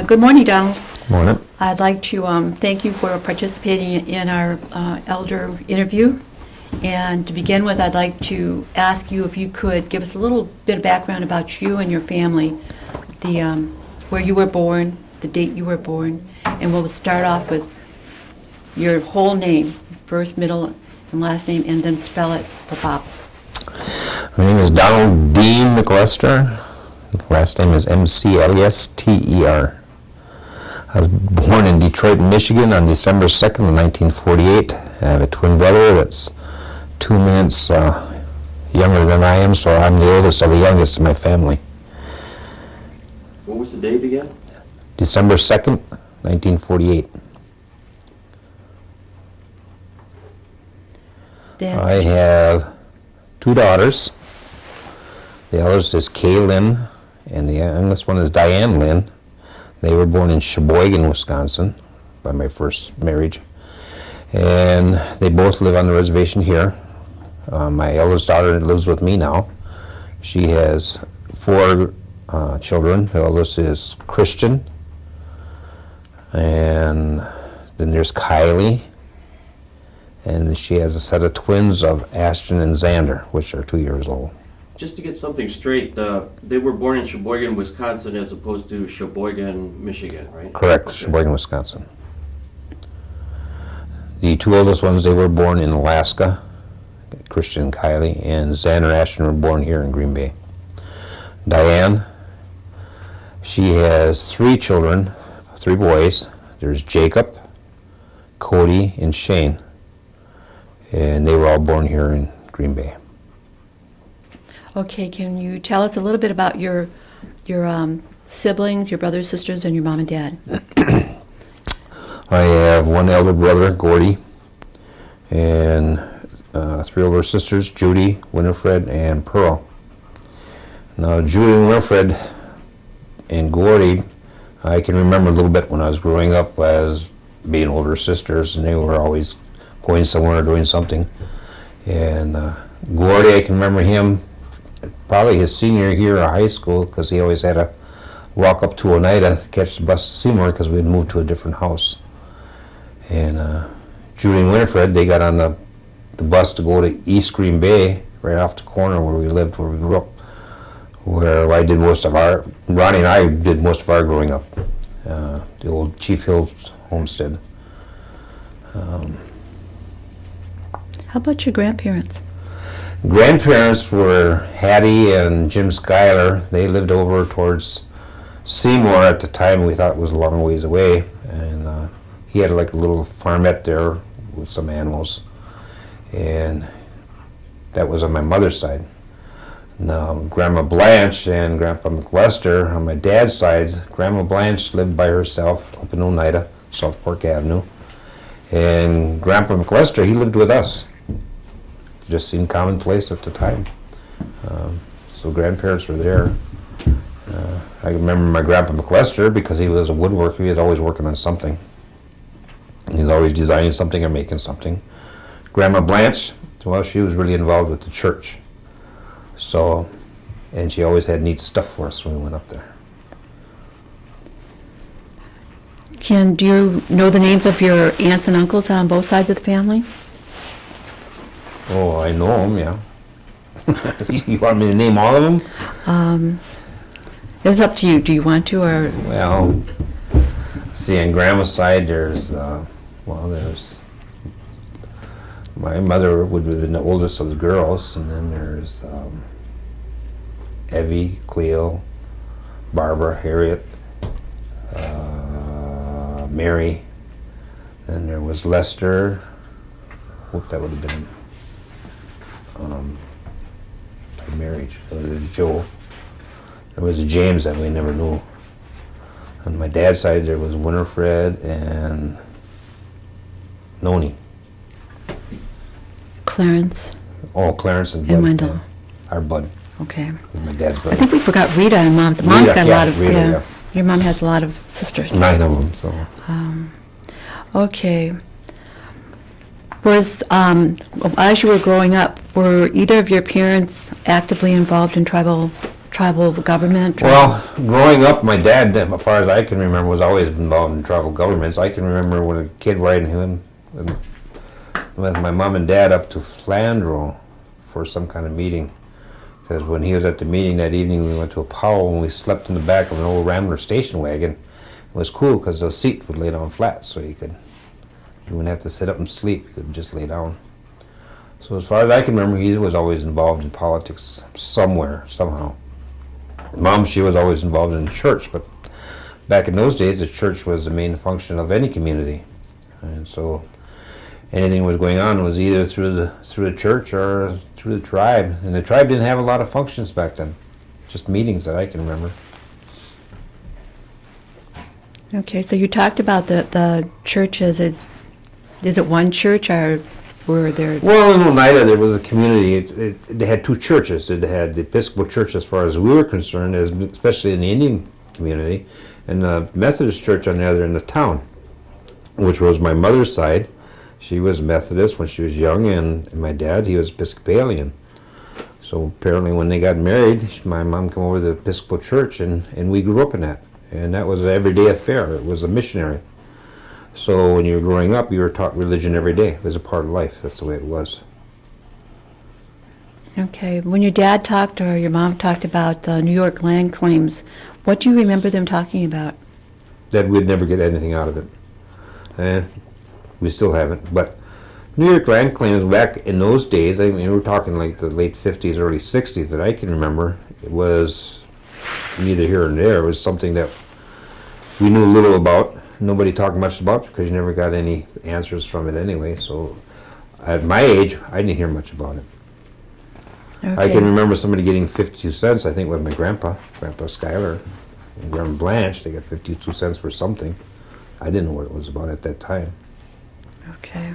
Good morning, Donald. Morning. I'd like to thank you for participating in our elder interview. And to begin with, I'd like to ask you if you could give us a little bit of background about you and your family, the where you were born, the date you were born, and we'll start off with your whole name, first, middle, and last name, and then spell it for Bob. My name is Donald Dean McLester. Last name is McLester. I was born in Detroit, Michigan on December 2nd, 1948. I have a twin brother that's 2 months younger than I am, so I'm the oldest of the youngest in my family. What was the date again? December 2nd, 1948. Then, I have 2 daughters. The eldest is Kay Lynn, and the youngest one is Diane Lynn. They were born in Sheboygan, Wisconsin, by my first marriage. And they both live on the reservation here. My eldest daughter lives with me now. She has 4 children. The eldest is Christian. And then there's Kylie. And she has a set of twins of Ashton and Xander, which are 2 years old. Just to get something straight, they were born in Sheboygan, Wisconsin, as opposed to Sheboygan, Michigan, right? Correct, Okay. Sheboygan, Wisconsin. The 2 oldest ones, they were born in Alaska, Christian and Kylie, and Xander and Ashton were born here in Green Bay. Diane, she has 3 children, 3 boys. There's Jacob, Cody, and Shane. And they were all born here in Green Bay. okay, can you tell us a little bit about your siblings, your brothers, sisters, and your mom and dad? I have 1 elder brother, Gordy, and 3 older sisters, Judy, Winifred, and Pearl. Now, Judy and Winifred and Gordy, I can remember a little bit when I was growing up as being older sisters, and they were always going somewhere or doing something. And Gordy, I can remember him probably his senior year of high school, because he always had to walk up to Oneida to catch the bus to Seymour because we had moved to a different house. And Judy and Winifred, they got on the bus to go to East Green Bay, right off the corner where we lived, where we grew up, where I did most of our, Ronnie and I did most of our growing up, the old Chief Hill homestead. How about your grandparents? Grandparents were Hattie and Jim Schuyler. They lived over towards Seymour at the time. We thought it was a long ways away, and he had like a little farmette there with some animals, and that was on my mother's side. Now, Grandma Blanche and Grandpa McLester on my dad's side, Grandma Blanche lived by herself up in Oneida, South Fork Avenue, and Grandpa McLester, he lived with us. Just seemed commonplace at the time. So grandparents were there. I remember my Grandpa McLester, because he was a woodworker, he was always working on something. He was always designing something or making something. Grandma Blanche, well, she was really involved with the church. So, and she always had neat stuff for us when we went up there. Do you know the names of your aunts and uncles on both sides of the family? Oh, I know them, yeah. You want me to name all of them? It's up to you. Do you want to, or? Well, see, on Grandma's side, there's my mother would have been the oldest of the girls, and then there's Evie, Cleo, Barbara, Harriet, Mary. Then there was Lester. Hope that would have been by marriage. There was Joe. There was a James that we never knew. On my dad's side, there was Winifred and Noni. Clarence Oh, Clarence and Bud. and Wendell. Yeah. Our Bud, Okay. my dad's I brother. think we forgot Rita and Mom. Mom's got a yeah, lot of, Rita, yeah. yeah. Your mom has a lot of sisters. 9 of them, so. Okay. Was, as you were growing up, were either of your parents actively involved in tribal tribal government? or- Well, growing up, my dad, as far as I can remember, was always involved in tribal governments. I can remember when a kid riding him with my mom and dad up to Flandreau for some kind of meeting. Because when he was at the meeting that evening, we went to a powwow and we slept in the back of an old Rambler station wagon. It was cool because the seat would lay down flat, so you wouldn't have to sit up and sleep. You could just lay down. So as far as I can remember, he was always involved in politics somewhere, somehow. Mom, she was always involved in the church, but back in those days, the church was the main function of any community. And so anything that was going on was either through the church or through the tribe. And the tribe didn't have a lot of functions back then, just meetings that I can remember. Okay, so you talked about the churches. Is it one church, or were there... Well, in Oneida, there was a community. They had two churches. It had the Episcopal Church, as far as we were concerned, especially in the Indian community, and the Methodist Church on the other end of town, which was my mother's side. She was Methodist when she was young, and my dad, he was Episcopalian. So apparently when they got married, my mom came over to the Episcopal Church, and we grew up in that. And that was an everyday affair. It was a missionary. So when you were growing up, you were taught religion every day. It was a part of life. That's the way it was. Okay, when your dad talked or your mom talked about the New York land claims, what do you remember them talking about? That we'd never get anything out of it. And we still haven't. But New York land claims back in those days, I mean, we're talking like the late 50s, early 60s that I can remember, it was neither here nor there. It was something that we knew little about. Nobody talked much about, because you never got any answers from it anyway. So at my age, I didn't hear much about it. Okay. I can remember somebody getting 52 cents, I think with my grandpa Schuyler, and Grandma Blanche. They got 52 cents for something. I didn't know what it was about at that time. Okay.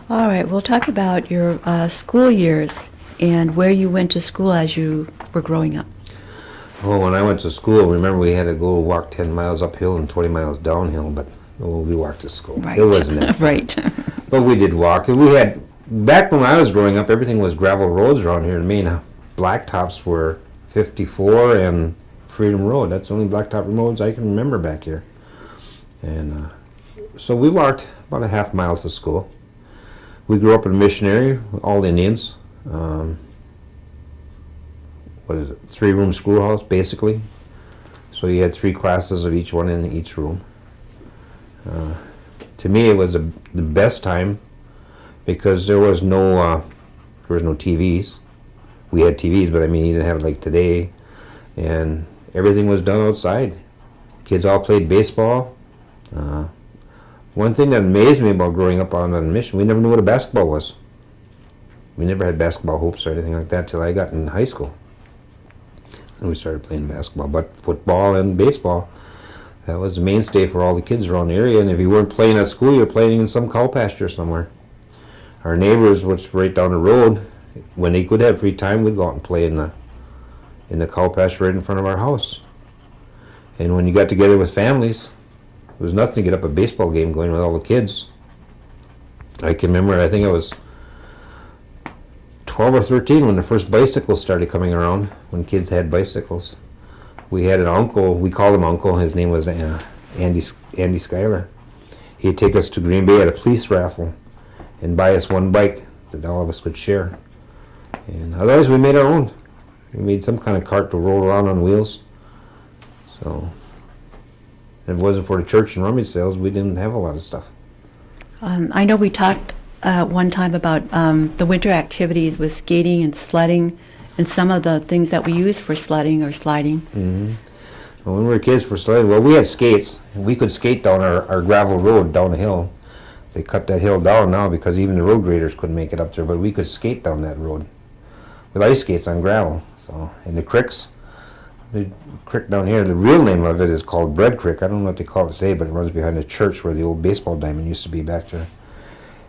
All right, we'll talk about your school years and where you went to school as you were growing up. Oh, when I went to school, remember we had to go walk 10 miles uphill and 20 miles downhill, but we walked to school. Right. It wasn't that far. Right. But we did walk. And we had, back when I was growing up, everything was gravel roads around here. I mean, blacktops were 54 and Freedom Road. That's the only blacktop roads I can remember back here. And so we walked about a half mile to school. We grew up in a missionary, all Indians. What is it, 3-room schoolhouse, basically. So you had 3 classes of each one in each room. To me, it was the best time because there was no TVs. We had TVs, but I mean, you didn't have it like today. And everything was done outside. Kids all played baseball. One thing that amazed me about growing up on a mission, we never knew what a basketball was. We never had basketball hoops or anything like that till I got in high school. And we started playing basketball. But football and baseball, that was the mainstay for all the kids around the area. And if you weren't playing at school, you were playing in some cow pasture somewhere. Our neighbors, which were right down the road, when they could have free time, we'd go out and play in the cow pasture right in front of our house. And when you got together with families, there was nothing to get up a baseball game going with all the kids. I can remember, I think I was 12 or 13 when the first bicycles started coming around, when kids had bicycles. We had an uncle, we called him Uncle, his name was Andy Schuyler. He'd take us to Green Bay at a police raffle and buy us one bike that all of us could share. And otherwise we made our own. We made some kind of cart to roll around on wheels. So if it wasn't for the church and rummage sales, we didn't have a lot of stuff. I know we talked one time about the winter activities with skating and sledding and some of the things that we use for sledding or sliding. Mm-hmm. Well, when we were kids for sledding, well, we had skates. We could skate down our gravel road down the hill. They cut that hill down now because even the road graders couldn't make it up there, but we could skate down that road with ice skates on gravel. So, in the creeks, the creek down here, the real name of it is called Bread Creek. I don't know what they call it today, but it runs behind the church where the old baseball diamond used to be back there.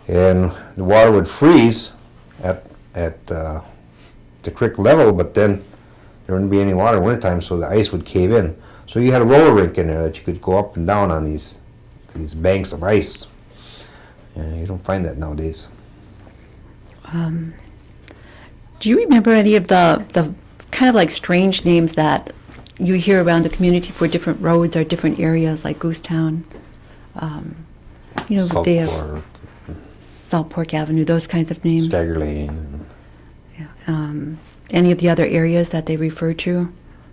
And the water would freeze at the creek level, but then there wouldn't be any water in wintertime, so the ice would cave in. So you had a roller rink in there that you could go up and down on these banks of ice. And you don't find that nowadays. Do you remember any of the kind of like strange names that you hear around the community for different roads or different areas, like Goosetown. They have Southport, Salt Pork Avenue, those kinds of names. Stagger Lane. Any of the other areas that they refer to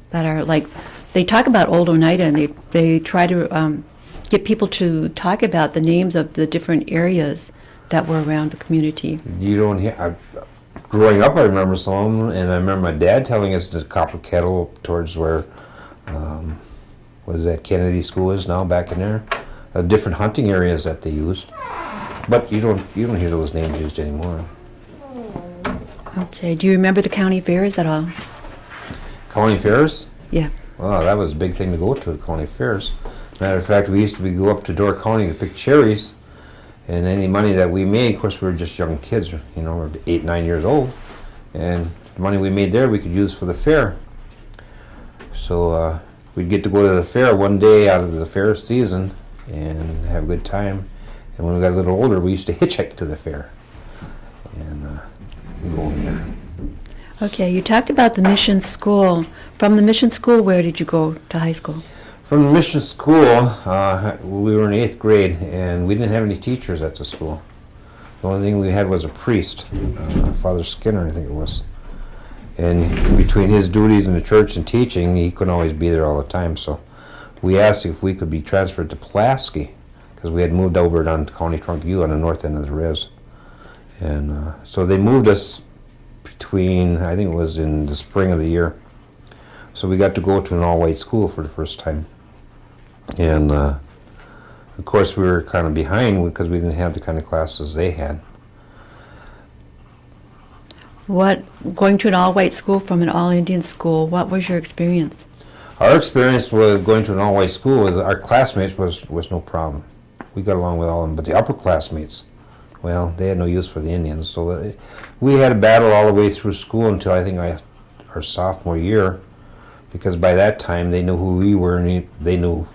that are like, they talk about Old Oneida, and they try to get people to talk about the names of the different areas that were around the community. You don't hear. Growing up, I remember some of them, and I remember my dad telling us the Copper Kettle towards where, what is that, Kennedy School is now, back in there. Different hunting areas that they used, but you don't hear those names used anymore. Okay. Do you remember the county fairs at all? County fairs? Yeah. Well, that was a big thing to go to, the county fairs. Matter of fact, we used to go up to Door County to pick cherries, and any money that we made, of course, we were just young kids, we're 8, 9 years old, and the money we made there we could use for the fair. So we'd get to go to the fair one day out of the fair season and have a good time. And when we got a little older, we used to hitchhike to the fair and go in there. Okay. You talked about the mission school. From the mission school, where did you go to high school? From the mission school, we were in 8th grade, and we didn't have any teachers at the school. The only thing we had was a priest, Father Skinner, I think it was. And between his duties in the church and teaching, he couldn't always be there all the time. So we asked if we could be transferred to Pulaski, because we had moved over down to County Trunk U on the north end of the res. And so they moved us between, I think it was in the spring of the year. So we got to go to an all-white school for the first time. And of course we were kind of behind because we didn't have the kind of classes they had. Going to an all-white school from an all-Indian school, what was your experience? Our experience with going to an all-white school with our classmates was no problem. We got along with all of them, but the upper classmates, well, they had no use for the Indians. So we had a battle all the way through school until I think our sophomore year, because by that time they knew who we were, and they knew,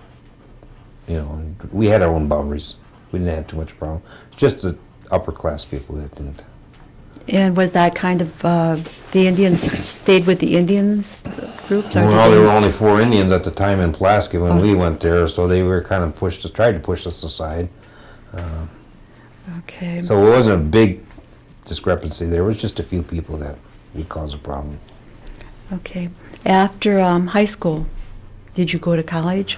we had our own boundaries. We didn't have too much problem. Just the upper class people that didn't. And was that kind of, the Indians stayed with the Indians groups? Well, there were only 4 Indians at the time in Pulaski when we went there, so they were kind of tried to push us aside. Okay. So it wasn't a big discrepancy. There was just a few people that would cause a problem. Okay. After high school, did you go to college?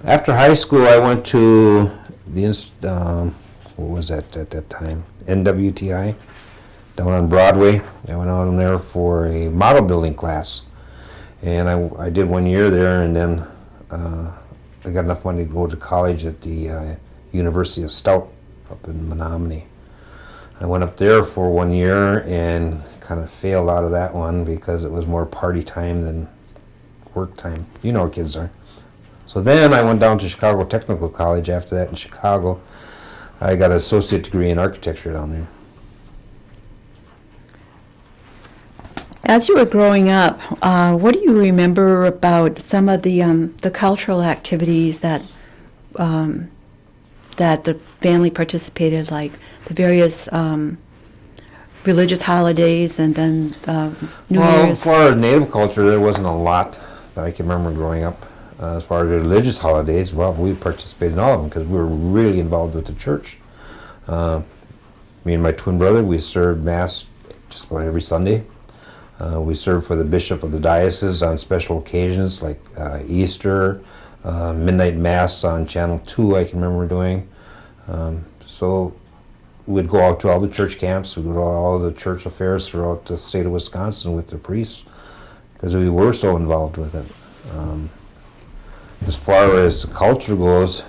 After high school, I went to the, what was that at that time? NWTI, down on Broadway. I went on there for a model building class. And I did 1 year there, and then I got enough money to go to college at the University of Stout up in Menominee. I went up there for 1 year and kind of failed out of that one because it was more party time than work time. You know how kids are. So then I went down to Chicago Technical College after that in Chicago. I got an associate degree in architecture down there. As you were growing up, what do you remember about some of the cultural activities that the family participated, like the various religious holidays and then New Well, Year's? as far as Native culture, there wasn't a lot that I can remember growing up. As far as religious holidays, well, we participated in all of them because we were really involved with the church. Me and my twin brother, we served Mass just about every Sunday. We served for the bishop of the diocese on special occasions like Easter, midnight Mass on Channel 2, I can remember doing. So we'd go out to all the church camps, we'd go to all the church affairs throughout the state of Wisconsin with the priests because we were so involved with it. As far as culture goes,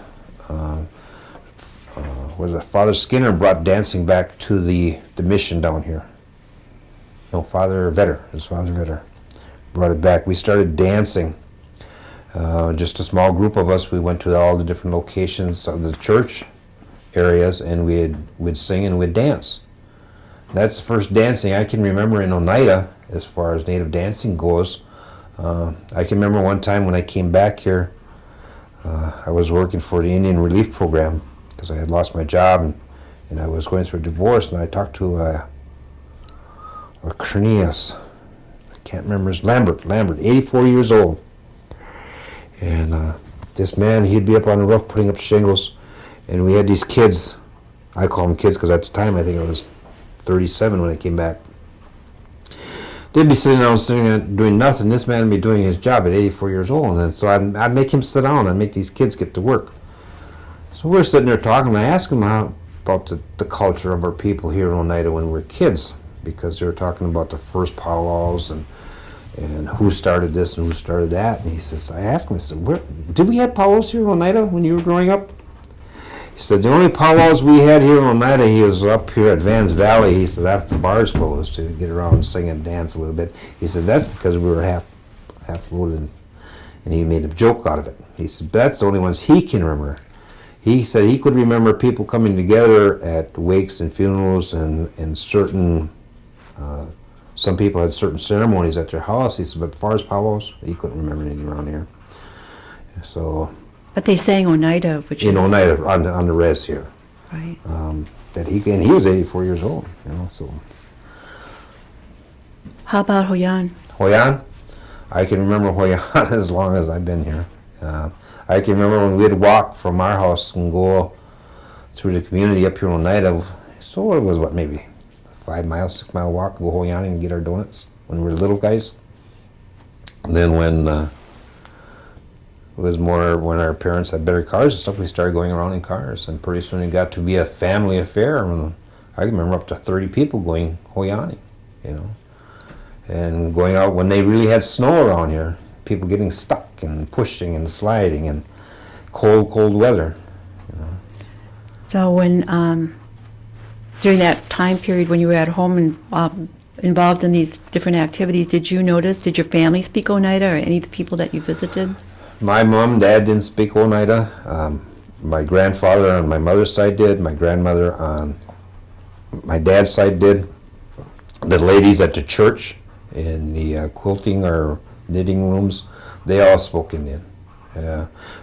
Father Skinner brought dancing back to the mission down here. No, Father Vetter. It was Father Vetter. Brought it back. We started dancing. Just a small group of us. We went to all the different locations of the church areas, and we'd sing and we'd dance. That's the first dancing I can remember in Oneida as far as Native dancing goes. I can remember one time when I came back here, I was working for the Indian Relief Program because I had lost my job and I was going through a divorce, and I talked to a Cornelius. can't remember his, Lambert, 84 years old. And this man, he'd be up on the roof putting up shingles, and we had these kids. I call them kids because at the time I think I was 37 when I came back. They'd be sitting down doing nothing. This man would be doing his job at 84 years old, and so I'd make him sit down. I'd make these kids get to work. So we're sitting there talking, and I asked him about the culture of our people here in Oneida when we were kids, because they were talking about the first powwows and who started this and who started that. And he says, I asked him, I said, did we have powwows here in Oneida when you were growing up? He said, the only powwows we had here in Oneida, he was up here at Vans Valley. He said, after the bars closed, to get around and sing and dance a little bit. He said, that's because we were half loaded. And he made a joke out of it. He said, that's the only ones he can remember. He said he could remember people coming together at wakes and funerals and certain, some people had certain ceremonies at their house. He said, but as far as powwows, he couldn't remember anything around here. So. But they sang Oneida, which in is... Oneida, on the res here. Right. And he was 84 years old, so. How about Hoyan? Hoyan? I can remember Hoyan as long as I've been here. I can remember when we'd walk from our house and go through the community up here in Oneida. So it was, maybe 5 mile, 6 mile walk, go Hoyan and get our donuts when we were little guys. And then when it was more when our parents had better cars and stuff, we started going around in cars, and pretty soon it got to be a family affair. And I can remember up to 30 people going Hoyaning, and going out when they really had snow around here. People getting stuck and pushing and sliding and cold weather. So when during that time period when you were at home and involved in these different activities, did your family speak Oneida, or any of the people that you visited? My mom and dad didn't speak Oneida. My grandfather on my mother's side did. My grandmother on my dad's side did. The ladies at the church in the quilting or knitting rooms, they all spoke Indian.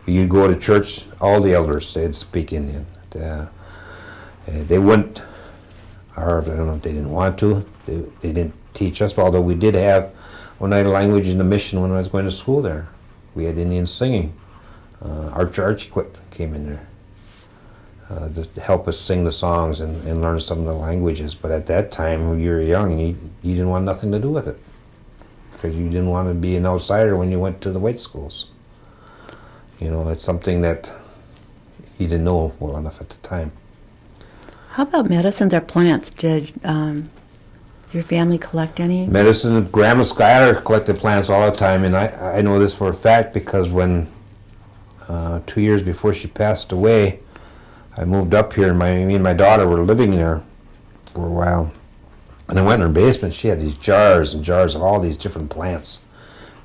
You'd go to church, all the elders, they'd speak Indian. They wouldn't, or I don't know if they didn't want to, they didn't teach us, although we did have Oneida language in the mission when I was going to school there. We had Indian singing. Archie Quit came in there to help us sing the songs and learn some of the languages. But at that time, when you were young, you didn't want nothing to do with it, because you didn't want to be an outsider when you went to the white schools. It's something that you didn't know well enough at the time. How about medicines or plants? Did your family collect any? Medicine, Grandma Schuyler collected plants all the time, and I know this for a fact because when 2 years before she passed away, I moved up here, and me and my daughter were living there for a while. And I went in her basement. She had these jars and jars of all these different plants.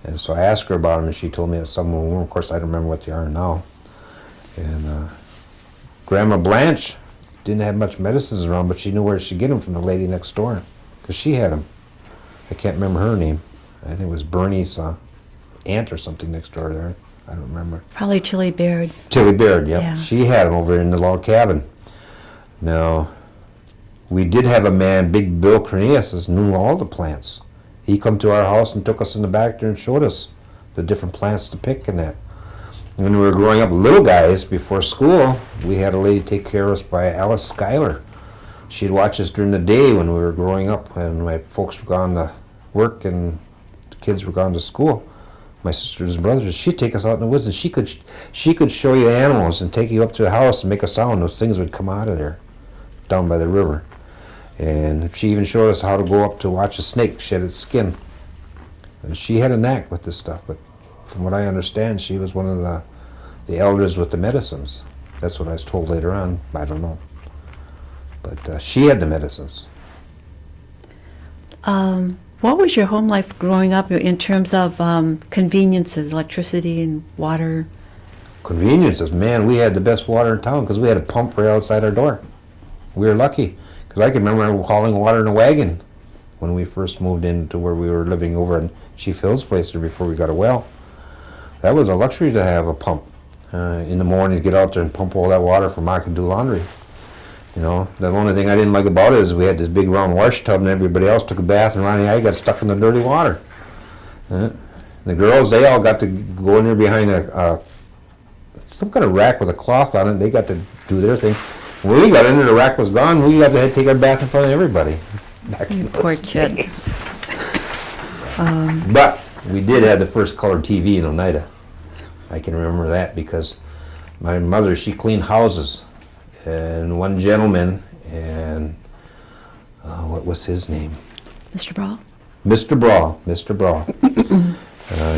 And so I asked her about them, and she told me of some of them. Of course, I don't remember what they are now. And Grandma Blanche didn't have much medicines around, but she knew where she'd get them from the lady next door, because she had them. I can't remember her name. I think it was Bernie's aunt or something next door there. I don't remember. Probably Tilly Baird. Tilly Baird, yep. Yeah. She had them over in the log cabin. Now, we did have a man, Big Bill Cornelius, knew all the plants. He come to our house and took us in the back there and showed us the different plants to pick and that. When we were growing up little guys before school, we had a lady take care of us by Alice Schuyler. She'd watch us during the day when we were growing up, and my folks were gone to work and the kids were gone to school. My sisters and brothers, she'd take us out in the woods, and she could show you animals and take you up to the house and make a sound. Those things would come out of there, down by the river. And she even showed us how to go up to watch a snake shed its skin. And she had a knack with this stuff, but from what I understand, she was one of the elders with the medicines. That's what I was told later on. I don't know. But she had the medicines. What was your home life growing up in terms of conveniences, electricity and water? Conveniences, man, we had the best water in town because we had a pump right outside our door. We were lucky, because I can remember hauling water in a wagon when we first moved into where we were living over in Chief Hill's place there before we got a well. That was a luxury to have a pump. In the morning, get out there and pump all that water for Ma could do laundry. The only thing I didn't like about it is we had this big round wash tub, and everybody else took a bath, and Ronnie and I got stuck in the dirty water. The girls, they all got to go in there behind some kind of rack with a cloth on it. They got to do their thing. When we got in there, the rack was gone. We had to take our bath in front of everybody. Back in Poor those kid. days. But we did have the first color TV in Oneida. I can remember that because my mother, she cleaned houses. And one gentleman, and what was his name? Mr. Brawl? Mr. Brawl. Mr. Brawl.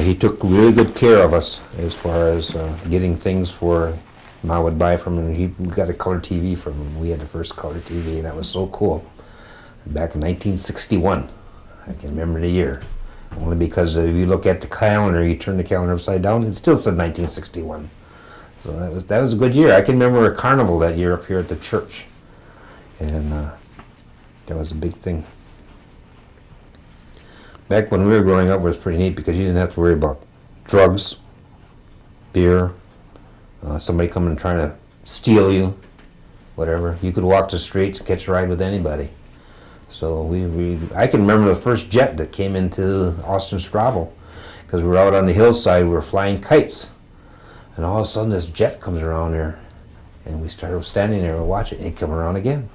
He took really good care of us as far as getting things for Ma would buy from him. We got a color TV from him. We had the first color TV, and that was so cool. Back in 1961. I can remember the year. Only because if you look at the calendar, you turn the calendar upside down, it still said 1961. So that was a good year. I can remember a carnival that year up here at the church. And that was a big thing. Back when we were growing up, it was pretty neat because you didn't have to worry about drugs, beer, somebody coming and trying to steal you, whatever. You could walk the streets and catch a ride with anybody. So I can remember the first jet that came into Austin Strobel because we were out on the hillside, we were flying kites. And all of a sudden this jet comes around there and we started standing there and watching it and it come around again.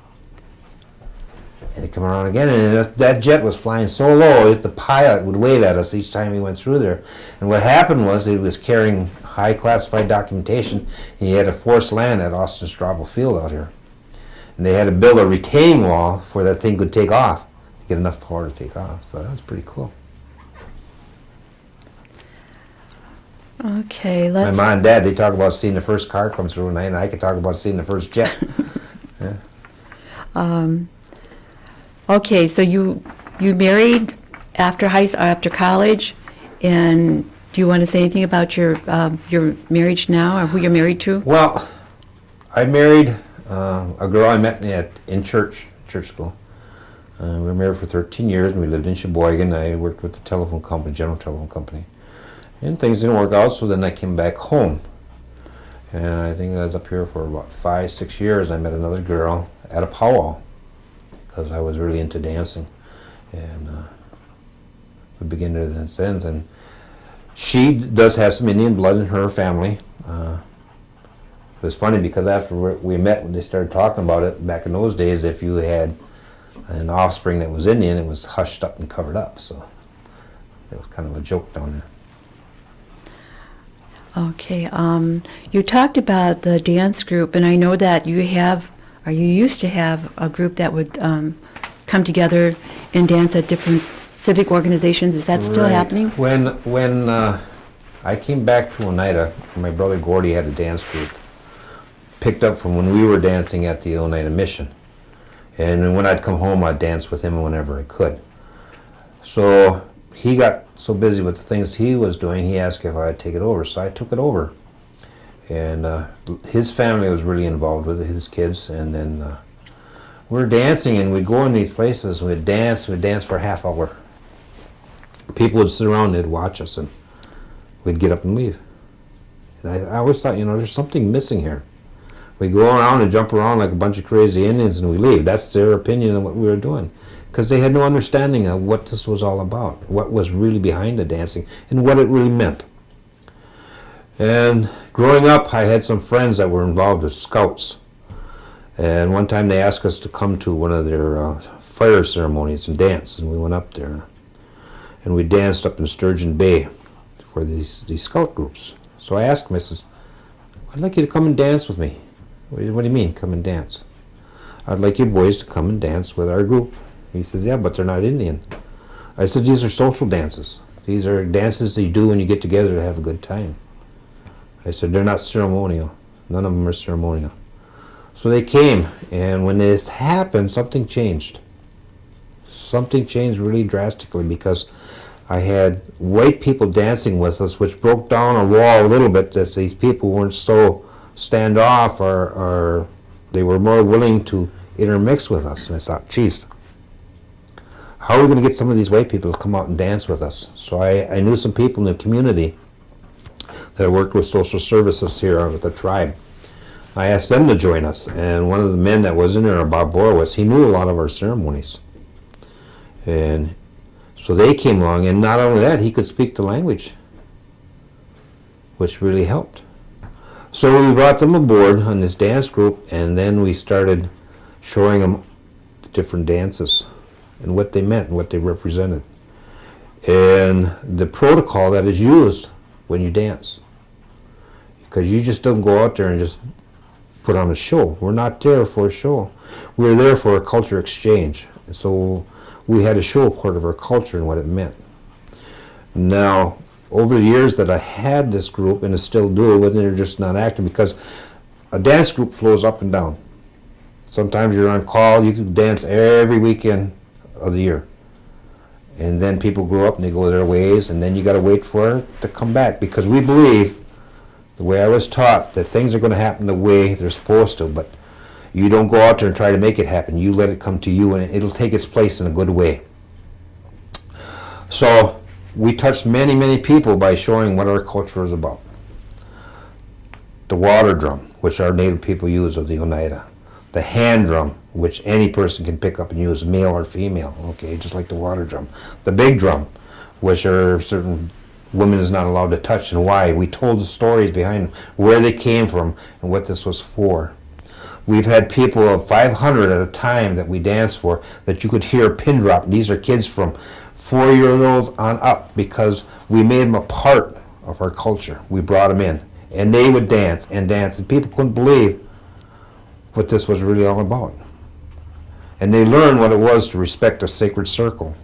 And it come around again, and that jet was flying so low that the pilot would wave at us each time he went through there. And what happened was it was carrying high classified documentation, and he had to force land at Austin Strobel Field out here. And they had to build a retaining wall for that thing could take off, to get enough power to take off. So that was pretty cool. Okay, My let's... mom and dad, they talk about seeing the first car come through, and I could talk about seeing the first jet. Yeah. Okay, so you married after college, and do you want to say anything about your marriage now, or who you're married to? Well, I married a girl I met in church school. We were married for 13 years, and we lived in Sheboygan. I worked with the telephone company, General Telephone Company. And things didn't work out, so then I came back home. And I think I was up here for about 5-6 years. I met another girl at a powwow, because I was really into dancing. And we began to dance then. And she does have some Indian blood in her family. It was funny because after we met, when they started talking about it, back in those days, if you had an offspring that was Indian, it was hushed up and covered up. So it was kind of a joke down there. Okay, you talked about the dance group, and I know that you used to have a group that would come together and dance at different civic organizations. Is that still Right. happening? When I came back to Oneida, my brother Gordy had a dance group, picked up from when we were dancing at the Oneida Mission. And when I'd come home, I'd dance with him whenever I could. So he got so busy with the things he was doing, he asked if I'd take it over. So I took it over. And his family was really involved with it, his kids. And then we were dancing, and we'd go in these places, we'd dance for a half hour. People would sit around and they'd watch us, and we'd get up and leave. And I always thought, there's something missing here. We go around and jump around like a bunch of crazy Indians, and we leave. That's their opinion of what we were doing. Because they had no understanding of what this was all about, what was really behind the dancing, and what it really meant. And growing up, I had some friends that were involved as scouts. And one time they asked us to come to one of their fire ceremonies and dance, and we went up there. And we danced up in Sturgeon Bay for these scout groups. So I asked him, I said, I'd like you to come and dance with me. What do you mean, come and dance? I'd like you boys to come and dance with our group. He says, yeah, but they're not Indian. I said, these are social dances. These are dances that you do when you get together to have a good time. I said, they're not ceremonial. None of them are ceremonial. So they came, and when this happened, something changed. Something changed really drastically, because I had white people dancing with us, which broke down a wall a little bit, that these people weren't so standoff, or they were more willing to intermix with us. And I thought, geez, how are we going to get some of these white people to come out and dance with us? So I knew some people in the community that worked with social services here with the tribe. I asked them to join us, and one of the men that was in there, Bob Borowitz, he knew a lot of our ceremonies. And So they came along, and not only that, he could speak the language, which really helped. So we brought them aboard on this dance group, and then we started showing them the different dances and what they meant and what they represented. And the protocol that is used when you dance. Because you just don't go out there and just put on a show. We're not there for a show. We're there for a culture exchange. And so we had to show part of our culture and what it meant. Now, over the years that I had this group, and I still do, but they're just not active, because a dance group flows up and down. Sometimes you're on call, you can dance every weekend of the year. And then people grow up and they go their ways, and then you got to wait for it to come back, because we believe, the way I was taught, that things are going to happen the way they're supposed to, but you don't go out there and try to make it happen. You let it come to you, and it'll take its place in a good way. So we touched many, many people by showing what our culture is about. The water drum, which our native people use of the Oneida. The hand drum, which any person can pick up and use, male or female, okay, just like the water drum. The big drum, which are certain women is not allowed to touch, and why. We told the stories behind where they came from and what this was for. We've had people of 500 at a time that we danced for that you could hear a pin drop. And these are kids from 4-year-olds on up, because we made them a part of our culture. We brought them in, and they would dance and dance, and people couldn't believe what this was really all about. And they learned what it was to respect a sacred circle.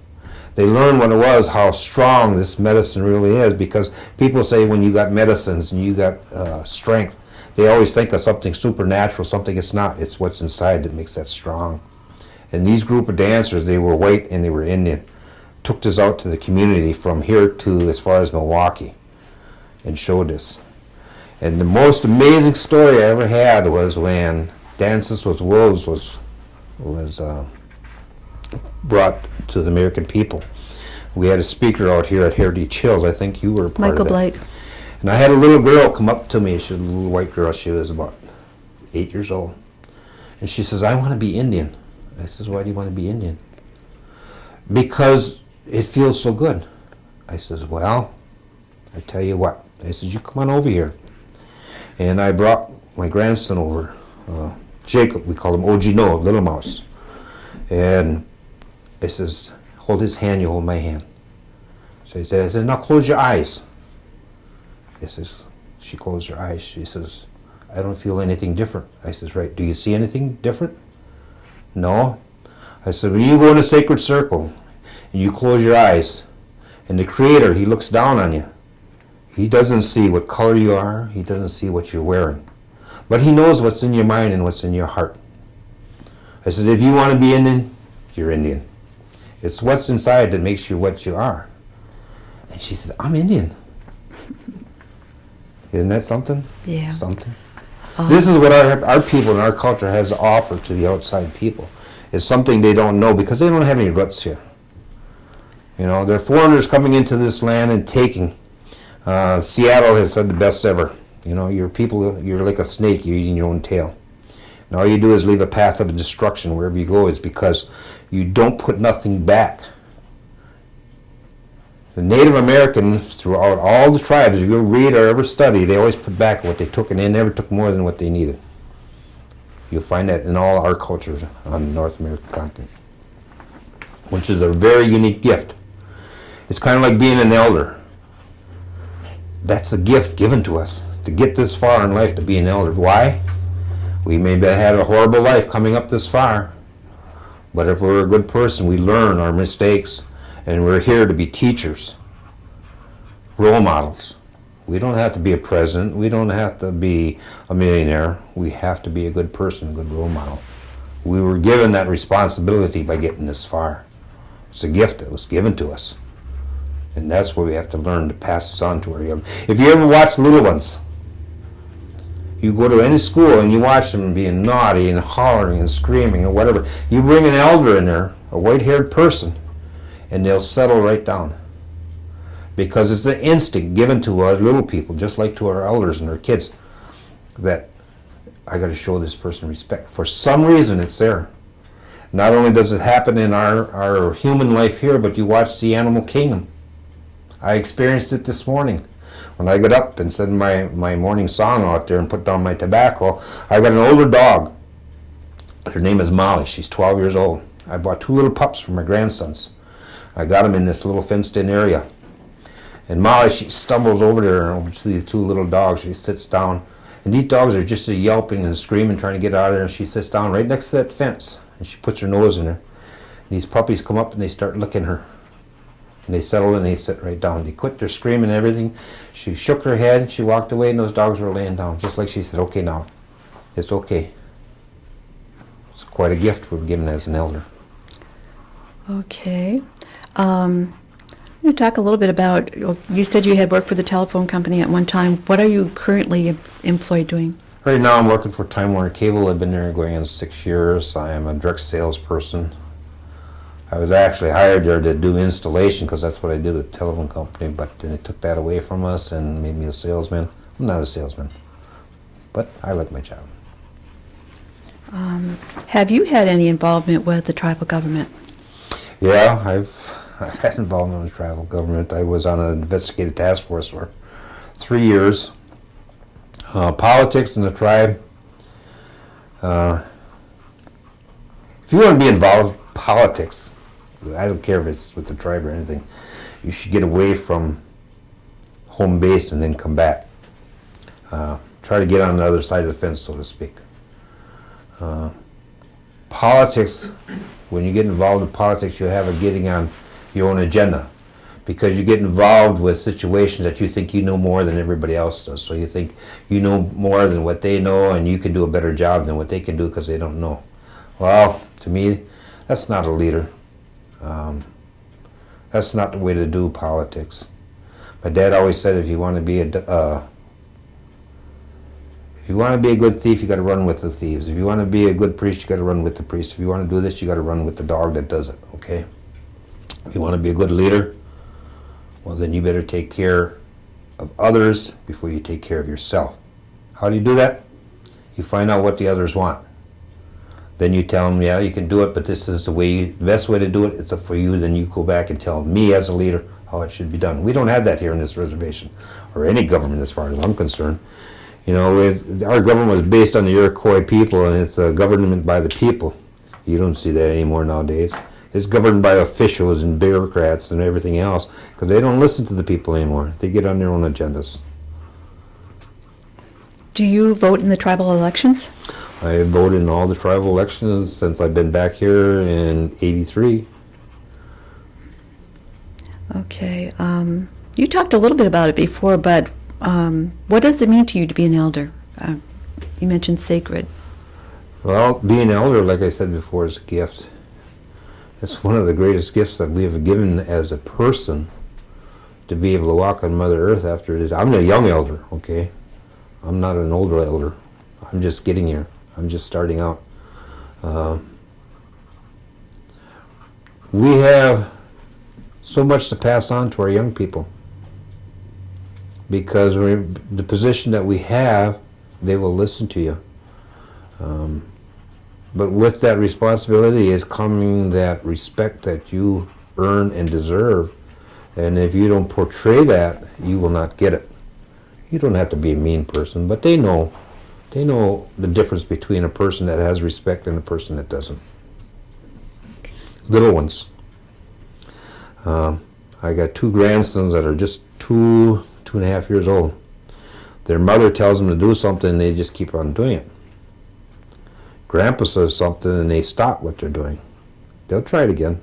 They learned what it was, how strong this medicine really is, because people say when you got medicines and you got strength, they always think of something supernatural, something it's not. It's what's inside that makes that strong. And these group of dancers, they were white and they were Indian, took this out to the community from here to as far as Milwaukee and showed this. And the most amazing story I ever had was when Dances with Wolves was brought to the American people. We had a speaker out here at Heritage Hills. I think you were a part Michael of that. Blake. And I had a little girl come up to me. She was a little white girl. She was about 8 years old. And she says, I want to be Indian. I says, why do you want to be Indian? Because it feels so good. I says, well, I tell you what. I says, you come on over here. And I brought my grandson over, Jacob, we call him Ojino, Little Mouse. And I says, hold his hand, you hold my hand. So I said, now close your eyes. I says, she closed her eyes. She says, I don't feel anything different. I says, right, do you see anything different? No. I said, when you go in a sacred circle and you close your eyes, and the Creator, He looks down on you. He doesn't see what color you are. He doesn't see what you're wearing. But He knows what's in your mind and what's in your heart. I said, if you want to be Indian, you're Indian. It's what's inside that makes you what you are. And she said, I'm Indian. Isn't that something? Yeah. Something. This is what our people and our culture has to offer to the outside people. It's something they don't know because they don't have any roots here. You know, they're foreigners coming into this land and taking. Seattle has said the best ever. You know, your people, you're like a snake, you're eating your own tail. And all you do is leave a path of destruction wherever you go. It's because you don't put nothing back. The Native Americans, throughout all the tribes, if you read or ever study, they always put back what they took, and they never took more than what they needed. You'll find that in all our cultures on the North American continent, which is a very unique gift. It's kind of like being an elder. That's a gift given to us, to get this far in life, to be an elder. Why? We may have had a horrible life coming up this far, but if we're a good person, we learn our mistakes. And we're here to be teachers, role models. We don't have to be a president. We don't have to be a millionaire. We have to be a good person, a good role model. We were given that responsibility by getting this far. It's a gift that was given to us. And that's where we have to learn to pass this on to our young. If you ever watch little ones, you go to any school and you watch them being naughty and hollering and screaming or whatever. You bring an elder in there, a white-haired person, and they'll settle right down. Because it's an instinct given to our little people, just like to our elders and our kids, that I got to show this person respect. For some reason, it's there. Not only does it happen in our human life here, but you watch the animal kingdom. I experienced it this morning. When I got up and said my morning song out there and put down my tobacco, I got an older dog. Her name is Molly. She's 12 years old. I bought 2 little pups for my grandsons. I got them in this little fenced-in area. And Molly, she stumbles over there over to these 2 little dogs. She sits down. And these dogs are just yelping and screaming, trying to get out of there. And she sits down right next to that fence. And she puts her nose in there. And these puppies come up and they start licking her. And they settle and they sit right down. They quit their screaming and everything. She shook her head. She walked away and those dogs were laying down. Just like she said, okay now. It's okay. It's quite a gift we're given as an elder. Okay. You talk a little bit about, you said you had worked for the telephone company at one time. What are you currently employed doing? Right now I'm working for Time Warner Cable. I've been there going on 6 years. I am a direct salesperson. I was actually hired there to do installation because that's what I did with the telephone company, but then they took that away from us and made me a salesman. I'm not a salesman, but I like my job. Have you had any involvement with the tribal government? Yeah, I've had involvement with tribal government. I was on an investigative task force for 3 years. Politics in the tribe. If you want to be involved in politics, I don't care if it's with the tribe or anything, you should get away from home base and then come back. Try to get on the other side of the fence, so to speak. Politics, when you get involved in politics, you have a getting on your own agenda because you get involved with situations that you think you know more than everybody else does. So you think you know more than what they know and you can do a better job than what they can do because they don't know. Well, to me, that's not a leader. That's not the way to do politics. My dad always said if you want to be a good thief, you got to run with the thieves. If you want to be a good priest, you got to run with the priest. If you want to do this, you got to run with the dog that does it, okay? If you want to be a good leader, well, then you better take care of others before you take care of yourself. How do you do that? You find out what the others want. Then you tell them, yeah, you can do it, but this is the best way to do it. It's up for you. Then you go back and tell me as a leader how it should be done. We don't have that here in this reservation, or any government as far as I'm concerned. You know, our government was based on the Iroquois people, and it's a government by the people. You don't see that anymore nowadays. It's governed by officials and bureaucrats and everything else, because they don't listen to the people anymore. They get on their own agendas. Do you vote in the tribal elections? I voted in all the tribal elections since I've been back here in '83. Okay. You talked a little bit about it before, but what does it mean to you to be an elder? You mentioned sacred. Well, being an elder, like I said before, is a gift. It's one of the greatest gifts that we have given as a person, to be able to walk on Mother Earth after it is. I'm a young elder, okay? I'm not an older elder. I'm just getting here. I'm just starting out. We have so much to pass on to our young people, because we're in the position that we have, they will listen to you. But with that responsibility is coming that respect that you earn and deserve. And if you don't portray that, you will not get it. You don't have to be a mean person, but they know the difference between a person that has respect and a person that doesn't. Little ones. I got 2 grandsons that are just 2.5 years old. Their mother tells them to do something and they just keep on doing it. Grandpa says something and they stop what they're doing. They'll try it again.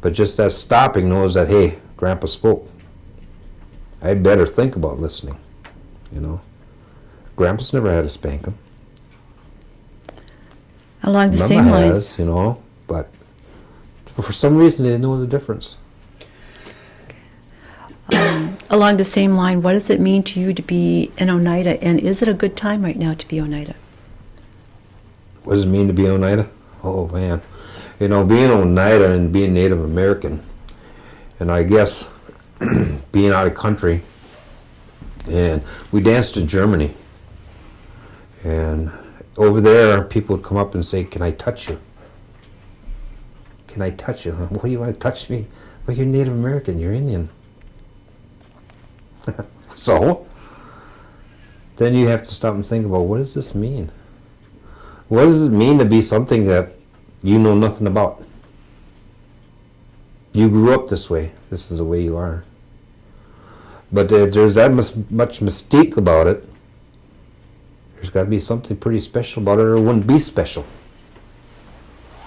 But just that stopping knows that, hey, Grandpa spoke. I better think about listening, you know. Grandpa's never had to spank him. Along the Mama same lines. has, you know, but for some reason they know the difference. Along the same line, what does it mean to you to be in Oneida, and is it a good time right now to be Oneida? What does it mean to be Oneida? Oh, man. You know, being Oneida and being Native American, and I guess being out of country, and we danced in Germany, and over there people would come up and say, can I touch you? Can I touch you? Why do you want to touch me? Well, you're Native American. You're Indian. So? Then you have to stop and think about, what does this mean? What does it mean to be something that you know nothing about? You grew up this way. This is the way you are. But if there's that much mystique about it, there's got to be something pretty special about it, or it wouldn't be special.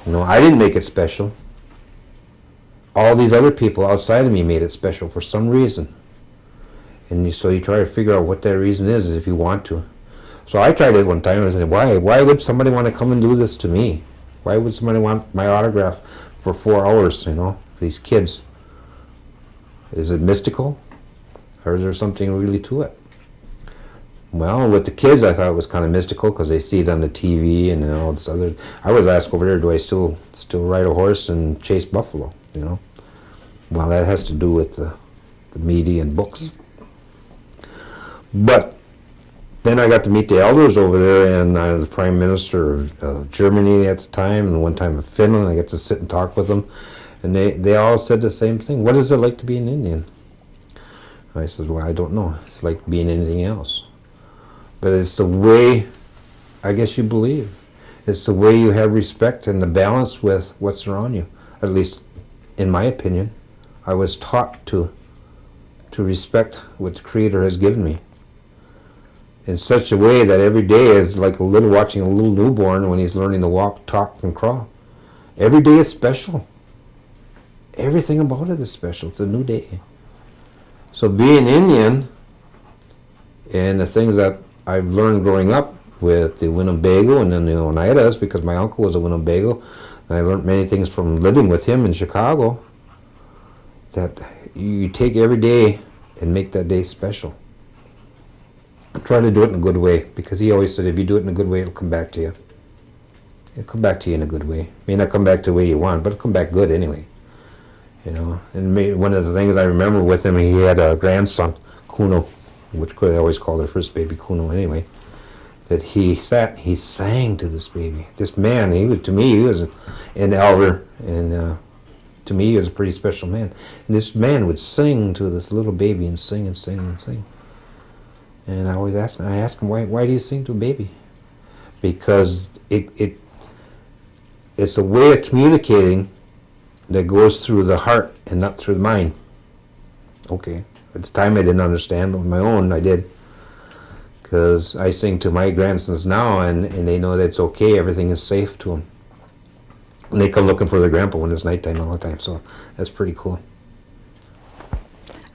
You know, I didn't make it special. All these other people outside of me made it special for some reason. And so you try to figure out what that reason is if you want to. So I tried it one time and I said, why would somebody want to come and do this to me? Why would somebody want my autograph for 4 hours, you know, for these kids? Is it mystical? Or is there something really to it? Well, with the kids, I thought it was kind of mystical because they see it on the TV and all this other. I was asked over there, do I still ride a horse and chase buffalo? You know, well, that has to do with the media and books. But then I got to meet the elders over there, and I was the Prime Minister of Germany at the time, and one time of Finland. I got to sit and talk with them, and they all said the same thing. What is it like to be an Indian? And I said, well, I don't know. It's like being anything else. But it's the way, I guess, you believe. It's the way you have respect and the balance with what's around you. At least, in my opinion, I was taught to respect what the Creator has given me in such a way that every day is like watching a little newborn when he's learning to walk, talk, and crawl. Every day is special. Everything about it is special. It's a new day. So being Indian, and the things that I've learned growing up with the Winnebago and then the Oneidas, because my uncle was a Winnebago, and I learned many things from living with him in Chicago, that you take every day and make that day special. Try to do it in a good way, because he always said if you do it in a good way, it'll come back to you. It'll come back to you in a good way. It may not come back to the way you want, but it'll come back good anyway. You know, and one of the things I remember with him, he had a grandson, Kuno, which I always called their first baby Kuno anyway, that he sang to this baby. This man, to me, he was an elder, and to me, he was a pretty special man. And this man would sing to this little baby and sing and sing and sing. And I always asked him, why do you sing to a baby? Because it's a way of communicating that goes through the heart and not through the mind. Okay. At the time I didn't understand, but on my own I did. Because I sing to my grandsons now, and they know that it's okay, everything is safe to them. And they come looking for their grandpa when it's nighttime all the time, so that's pretty cool.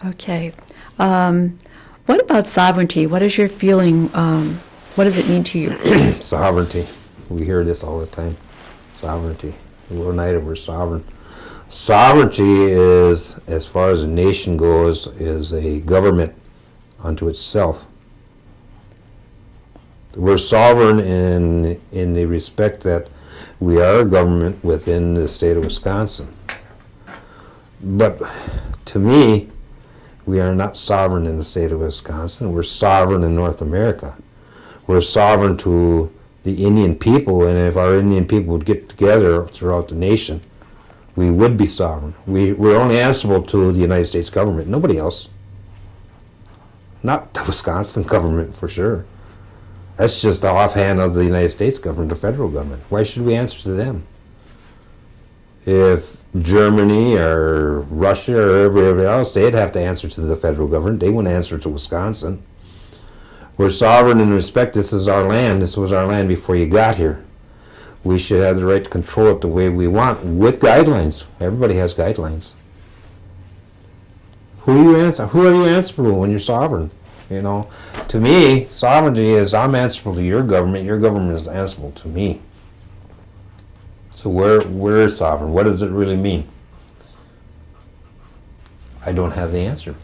Okay. What about sovereignty? What is your feeling? What does it mean to you? Sovereignty. We hear this all the time. Sovereignty. We're United, we're sovereign. Sovereignty is, as far as a nation goes, is a government unto itself. We're sovereign in the respect that we are a government within the state of Wisconsin. But to me, we are not sovereign in the state of Wisconsin. We're sovereign in North America. We're sovereign to the Indian people, and if our Indian people would get together throughout the nation, we would be sovereign. We're only answerable to the United States government, nobody else. Not the Wisconsin government, for sure. That's just the offhand of the United States government, the federal government. Why should we answer to them? If Germany or Russia or everybody else, they'd have to answer to the federal government. They wouldn't answer to Wisconsin. We're sovereign in respect. This is our land. This was our land before you got here. We should have the right to control it the way we want, with guidelines. Everybody has guidelines. Who are you answerable when you're sovereign? You know, to me, sovereignty is I'm answerable to your government is answerable to me. So we're sovereign. What does it really mean? I don't have the answer,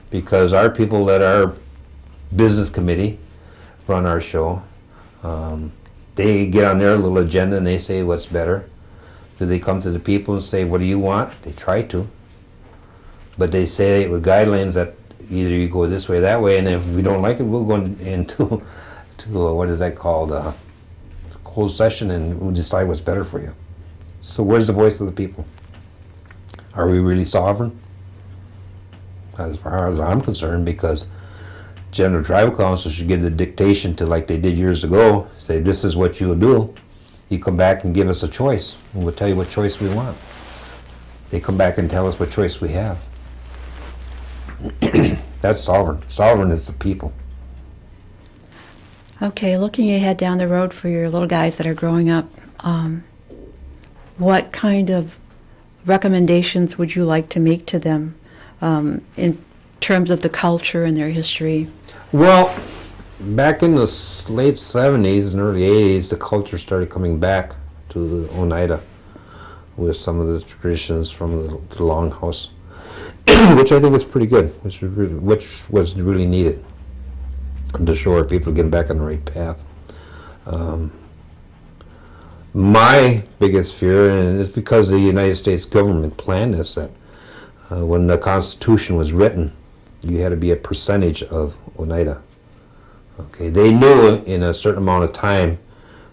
because our people that our business committee run our show. They get on their little agenda and they say what's better. Do they come to the people and say, what do you want? They try to. But they say it with guidelines that either you go this way or that way, and if we don't like it, we'll go into what is that called? Closed session, and we'll decide what's better for you. So where's the voice of the people? Are we really sovereign? As far as I'm concerned, because General Tribal Council should give the dictation to, like they did years ago, say this is what you'll do. You come back and give us a choice, and we'll tell you what choice we want. They come back and tell us what choice we have. That's sovereign. Sovereign is the people. Okay, looking ahead down the road for your little guys that are growing up, what kind of recommendations would you like to make to them in terms of the culture and their history? Well, back in the late 70s and early 80s, the culture started coming back to the Oneida with some of the traditions from the Longhouse, which I think was pretty good, which was really needed to show our people getting back on the right path. My biggest fear, and it's because the United States government planned this, that when the Constitution was written, you had to be a percentage of Oneida. Okay, they knew in a certain amount of time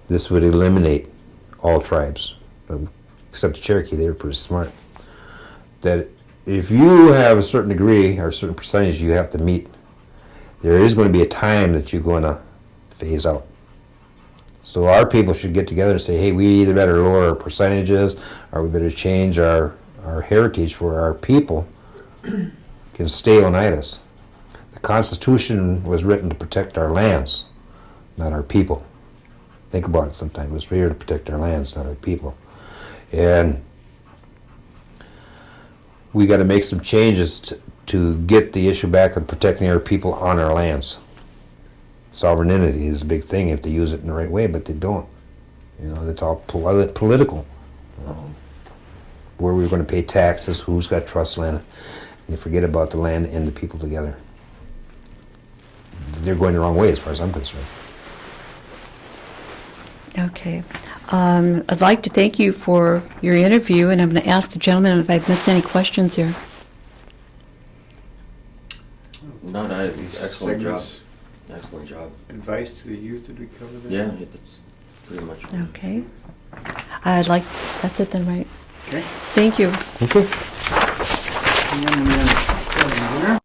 this would eliminate all tribes, except the Cherokee. They were pretty smart. That if you have a certain degree or a certain percentage you have to meet, there is going to be a time that you're going to phase out. So our people should get together and say, hey, we either better lower our percentages or we better change our heritage for our people can stay Oneidas. The Constitution was written to protect our lands, not our people. Think about it sometime. It was here to protect our lands, not our people. And we got to make some changes to get the issue back of protecting our people on our lands. Sovereignty is a big thing if they use it in the right way, but they don't. You know, it's all political. Where we're going to pay taxes, who's got trust land. You forget about the land and the people together. They're going the wrong way as far as I'm concerned. Okay. I'd like to thank you for your interview, and I'm going to ask the gentleman if I've missed any questions here. No, excellent job. Segments, Excellent job. advice to the youth, did we cover that? Yeah, that's pretty much. Okay. That's it then, right? Okay. Thank you. Okay. And then we have dinner.